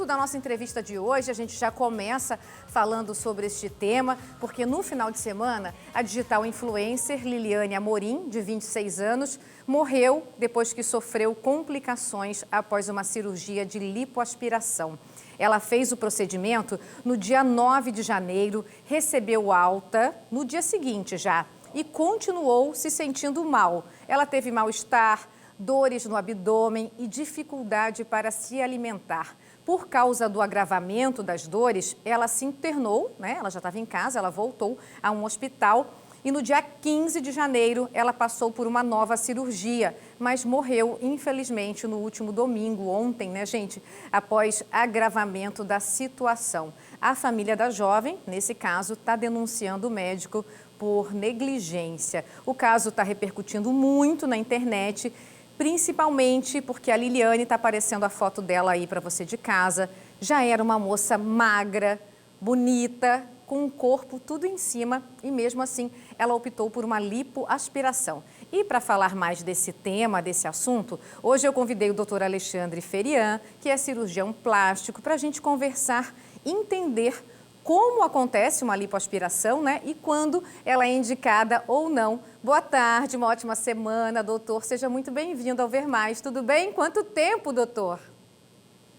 Da nossa entrevista de hoje, a gente já começa falando sobre este tema, porque no final de semana, a digital influencer Liliane Amorim, de 26 anos, morreu depois que sofreu complicações após uma cirurgia de lipoaspiração. Ela fez o procedimento no dia 9 de janeiro, recebeu alta no dia seguinte já e continuou se sentindo mal. Ela teve mal-estar, dores no abdômen e dificuldade para se alimentar. Por causa do agravamento das dores, ela se internou, Ela já estava em casa, ela voltou a um hospital e no dia 15 de janeiro ela passou por uma nova cirurgia, mas morreu, infelizmente, no último domingo, ontem, gente? Após agravamento da situação. A família da jovem, nesse caso, está denunciando o médico por negligência. O caso está repercutindo muito na internet, principalmente porque a Liliane está aparecendo a foto dela aí para você de casa. Já era uma moça magra, bonita, com o corpo tudo em cima e mesmo assim ela optou por uma lipoaspiração. E para falar mais desse tema, desse assunto, hoje eu convidei o Dr. Alexandre Ferian, que é cirurgião plástico, para a gente conversar e entender como acontece uma lipoaspiração, e quando ela é indicada ou não. Boa tarde, uma ótima semana, doutor. Seja muito bem-vindo ao Ver Mais. Tudo bem? Quanto tempo, doutor?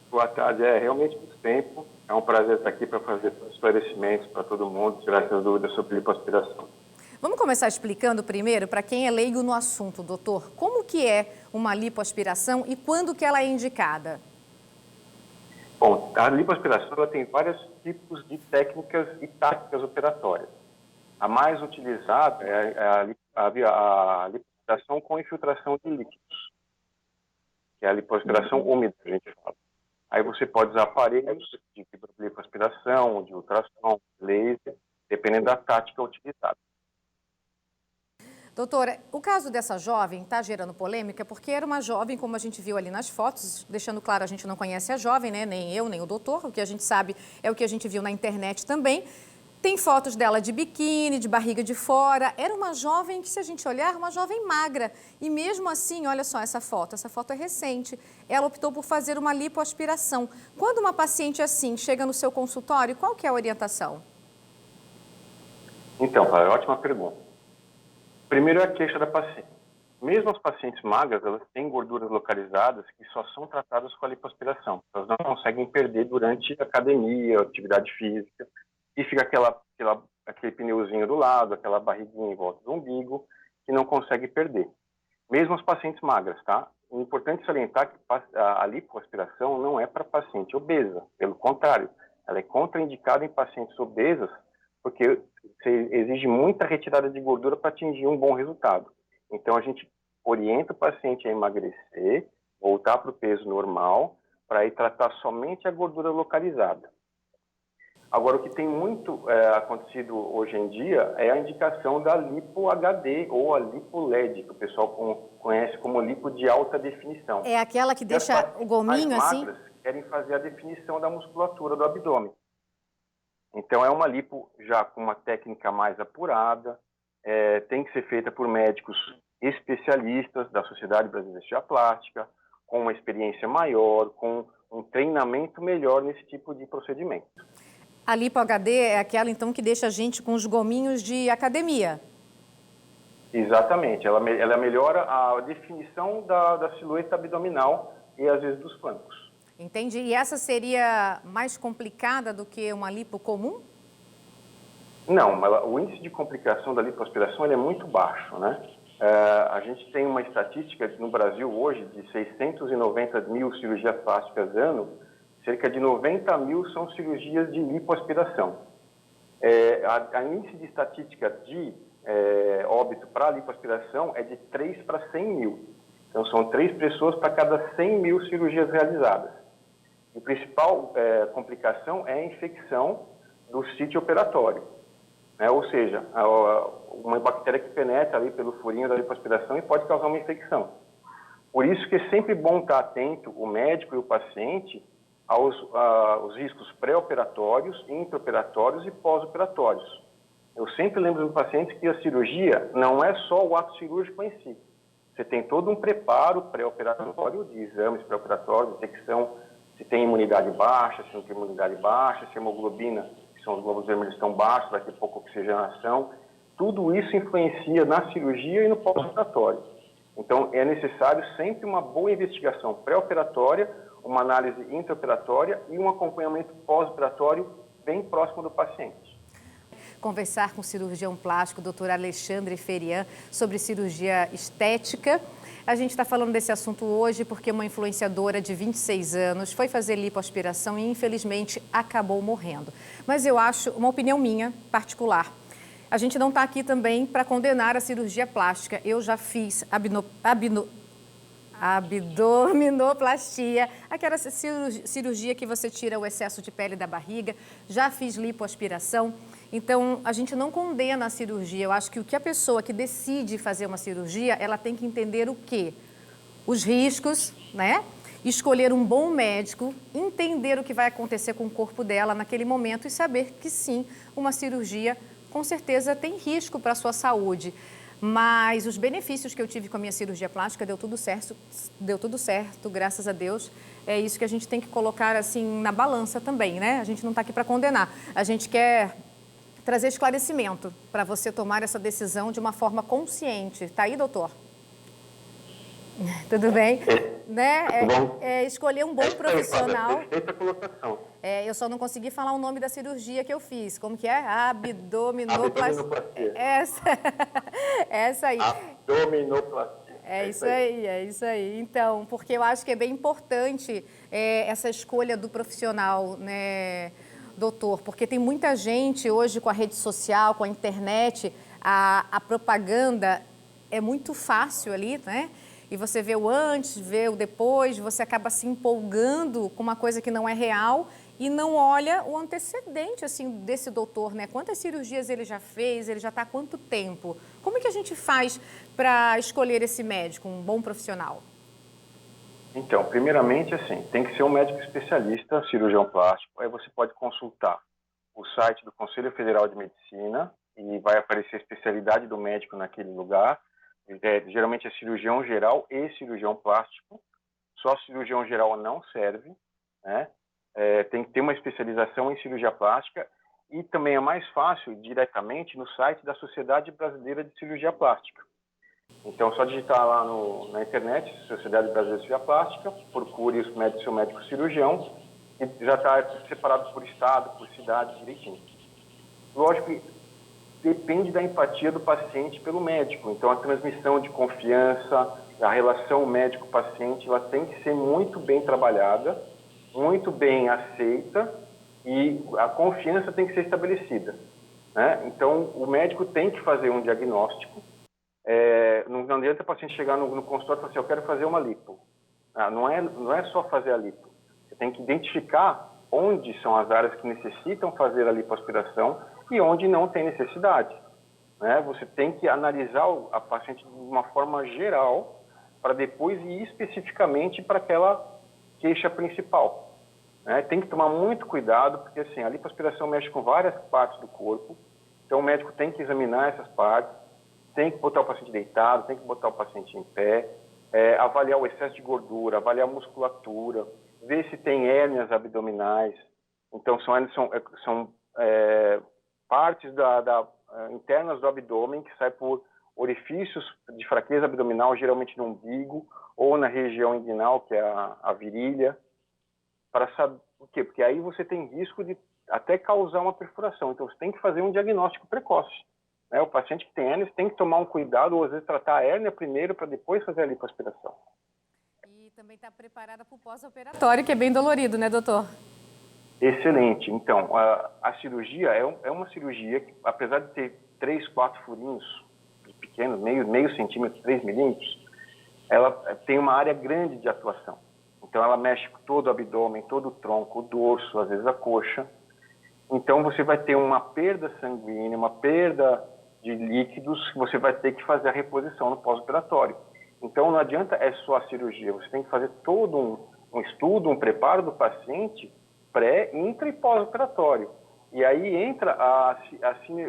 Boa tarde. Realmente muito tempo. É um prazer estar aqui para fazer esclarecimentos para todo mundo, tirar essas dúvidas sobre lipoaspiração. Vamos começar explicando primeiro, para quem é leigo no assunto, doutor, como que é uma lipoaspiração e quando que ela é indicada? Bom, a lipoaspiração ela tem vários tipos de técnicas e táticas operatórias. A mais utilizada é a lipoaspiração com infiltração de líquidos, que é a lipoaspiração úmida, a gente fala. Aí você pode usar aparelhos de lipoaspiração, de ultrassom, laser, dependendo da tática utilizada. Doutora, o caso dessa jovem está gerando polêmica porque era uma jovem, como a gente viu ali nas fotos, deixando claro, a gente não conhece a jovem, nem eu, nem o doutor, o que a gente sabe é o que a gente viu na internet também. Tem fotos dela de biquíni, de barriga de fora. Era uma jovem que, se a gente olhar, uma jovem magra. E mesmo assim, olha só essa foto é recente. Ela optou por fazer uma lipoaspiração. Quando uma paciente assim chega no seu consultório, qual que é a orientação? Então, ótima pergunta. Primeiro é a queixa da paciente. Mesmo as pacientes magras, elas têm gorduras localizadas que só são tratadas com a lipoaspiração. Elas não conseguem perder durante a academia, a atividade física, e fica aquele pneuzinho do lado, aquela barriguinha em volta do umbigo, que não consegue perder. Mesmo as pacientes magras, tá? É importante salientar que a lipoaspiração não é para paciente obesa, pelo contrário, ela é contraindicada em pacientes obesas, porque exige muita retirada de gordura para atingir um bom resultado. Então, a gente orienta o paciente a emagrecer, voltar para o peso normal, para ir tratar somente a gordura localizada. Agora, o que tem muito acontecido hoje em dia é a indicação da lipo HD ou a lipo LED, que o pessoal conhece como lipo de alta definição. É aquela que deixa o gominho assim? As magras querem fazer a definição da musculatura do abdômen. Então, é uma lipo já com uma técnica mais apurada, tem que ser feita por médicos especialistas da Sociedade Brasileira de Cirurgia Plástica, com uma experiência maior, com um treinamento melhor nesse tipo de procedimento. A lipo HD é aquela, então, que deixa a gente com os gominhos de academia? Exatamente. Ela melhora a definição da silhueta abdominal e, às vezes, dos flancos. Entendi. E essa seria mais complicada do que uma lipo comum? Não, o índice de complicação da lipoaspiração é muito baixo, a gente tem uma estatística no Brasil hoje de 690 mil cirurgias plásticas ano, cerca de 90 mil são cirurgias de lipoaspiração. A índice de estatística de óbito para a lipoaspiração é de 3 para 100 mil. Então, são 3 pessoas para cada 100 mil cirurgias realizadas. A principal complicação é a infecção do sítio operatório, ou seja, uma bactéria que penetra ali pelo furinho da lipoaspiração e pode causar uma infecção. Por isso que é sempre bom estar atento, o médico e o paciente, aos riscos pré-operatórios, intraoperatórios e pós-operatórios. Eu sempre lembro dos pacientes que a cirurgia não é só o ato cirúrgico em si. Você tem todo um preparo pré-operatório de exames pré-operatórios, detecção se tem imunidade baixa, se não tem imunidade baixa, se a hemoglobina, que são os glóbulos vermelhos, estão baixos, vai ter pouca oxigenação. Tudo isso influencia na cirurgia e no pós-operatório. Então, é necessário sempre uma boa investigação pré-operatória, uma análise intraoperatória e um acompanhamento pós-operatório bem próximo do paciente. Conversar com o cirurgião plástico, Dr. Alexandre Ferian, sobre cirurgia estética. A gente está falando desse assunto hoje porque uma influenciadora de 26 anos foi fazer lipoaspiração e, infelizmente, acabou morrendo. Mas eu acho, uma opinião minha, particular, a gente não está aqui também para condenar a cirurgia plástica. Eu já fiz abdominoplastia, aquela cirurgia que você tira o excesso de pele da barriga, já fiz lipoaspiração. Então, a gente não condena a cirurgia. Eu acho que o que a pessoa que decide fazer uma cirurgia, ela tem que entender o quê? Os riscos, né? Escolher um bom médico, entender o que vai acontecer com o corpo dela naquele momento e saber que sim, uma cirurgia com certeza tem risco para a sua saúde. Mas os benefícios que eu tive com a minha cirurgia plástica deu tudo certo, graças a Deus. É isso que a gente tem que colocar assim na balança também, né? A gente não está aqui para condenar. A gente quer trazer esclarecimento para você tomar essa decisão de uma forma consciente. Tá aí, doutor? Tudo bem? Né? Escolher um bom profissional. Perfeita colocação. Eu só não consegui falar o nome da cirurgia que eu fiz. Como que é? Abdominoplastia. Essa aí. Abdominoplastia. É isso aí. Então, porque eu acho que é bem importante essa escolha do profissional, né, doutor? Porque tem muita gente hoje com a rede social, com a internet, a propaganda é muito fácil ali, né? E você vê o antes, vê o depois, você acaba se empolgando com uma coisa que não é real e não olha o antecedente assim, desse doutor, né? Quantas cirurgias ele já fez, ele já está há quanto tempo? Como é que a gente faz para escolher esse médico, um bom profissional? Então, primeiramente, assim, tem que ser um médico especialista, cirurgião plástico. Aí você pode consultar o site do Conselho Federal de Medicina e vai aparecer a especialidade do médico naquele lugar. Geralmente é cirurgião geral e cirurgião plástico. Só cirurgião geral não serve, né? Tem que ter uma especialização em cirurgia plástica e também é mais fácil diretamente no site da Sociedade Brasileira de Cirurgia Plástica. Então, só digitar lá na internet, Sociedade Brasileira de Cirurgia Plástica, procure o seu médico cirurgião e já está separado por estado, por cidade, direitinho. Lógico que depende da empatia do paciente pelo médico. Então, a transmissão de confiança, a relação médico-paciente, ela tem que ser muito bem trabalhada, muito bem aceita e a confiança tem que ser estabelecida, né? Então, o médico tem que fazer um diagnóstico. Não adianta o paciente chegar no consultório e falar assim, eu quero fazer uma lipo. Não é só fazer a lipo. Você tem que identificar onde são as áreas que necessitam fazer a lipoaspiração e onde não tem necessidade, né? Você tem que analisar a paciente de uma forma geral para depois ir especificamente para aquela queixa principal, né? Tem que tomar muito cuidado, porque assim, a lipoaspiração mexe com várias partes do corpo, então o médico tem que examinar essas partes, tem que botar o paciente deitado, tem que botar o paciente em pé, avaliar o excesso de gordura, avaliar a musculatura, ver se tem hérnias abdominais. Então, são partes internas do abdômen que saem por orifícios de fraqueza abdominal, geralmente no umbigo ou na região inguinal, que é a virilha, para saber o quê? Porque aí você tem risco de até causar uma perfuração. Então, você tem que fazer um diagnóstico precoce, né? O paciente que tem hérnia tem que tomar um cuidado, ou às vezes tratar a hérnia primeiro para depois fazer a lipoaspiração. E também está preparada para o pós-operatório, que é bem dolorido, né, doutor? Excelente. Então, a cirurgia é uma cirurgia que, apesar de ter 3, 4 furinhos pequenos, meio centímetro, 3 milímetros, ela tem uma área grande de atuação. Então, ela mexe com todo o abdômen, todo o tronco, o dorso, às vezes a coxa. Então, você vai ter uma perda sanguínea, uma perda de líquidos, que você vai ter que fazer a reposição no pós-operatório. Então, não adianta só a cirurgia, você tem que fazer todo um estudo, um preparo do paciente pré, intra e pós-operatório. E aí entra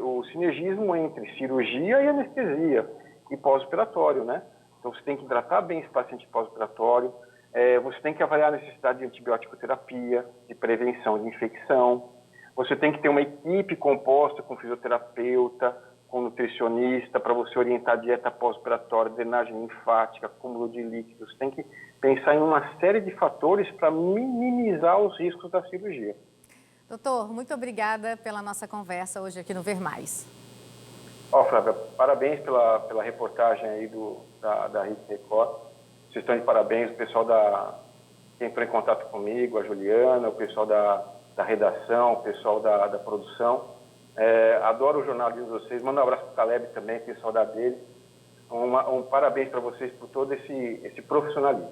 o sinergismo entre cirurgia e anestesia e pós-operatório, né? Então, você tem que tratar bem esse paciente pós-operatório, Você tem que avaliar a necessidade de antibiótico terapia, de prevenção de infecção. Você tem que ter uma equipe composta com fisioterapeuta, com nutricionista, para você orientar a dieta pós-operatória, drenagem linfática, acúmulo de líquidos. Tem que pensar em uma série de fatores para minimizar os riscos da cirurgia. Doutor, muito obrigada pela nossa conversa hoje aqui no Ver Mais. Flávia, parabéns pela reportagem aí da Rede Record. Vocês estão de parabéns, o pessoal que entrou em contato comigo, a Juliana, o pessoal da redação, o pessoal da produção. Adoro o jornalismo de vocês. Manda um abraço para o Caleb também, pessoal da dele. Um parabéns para vocês por todo esse profissionalismo.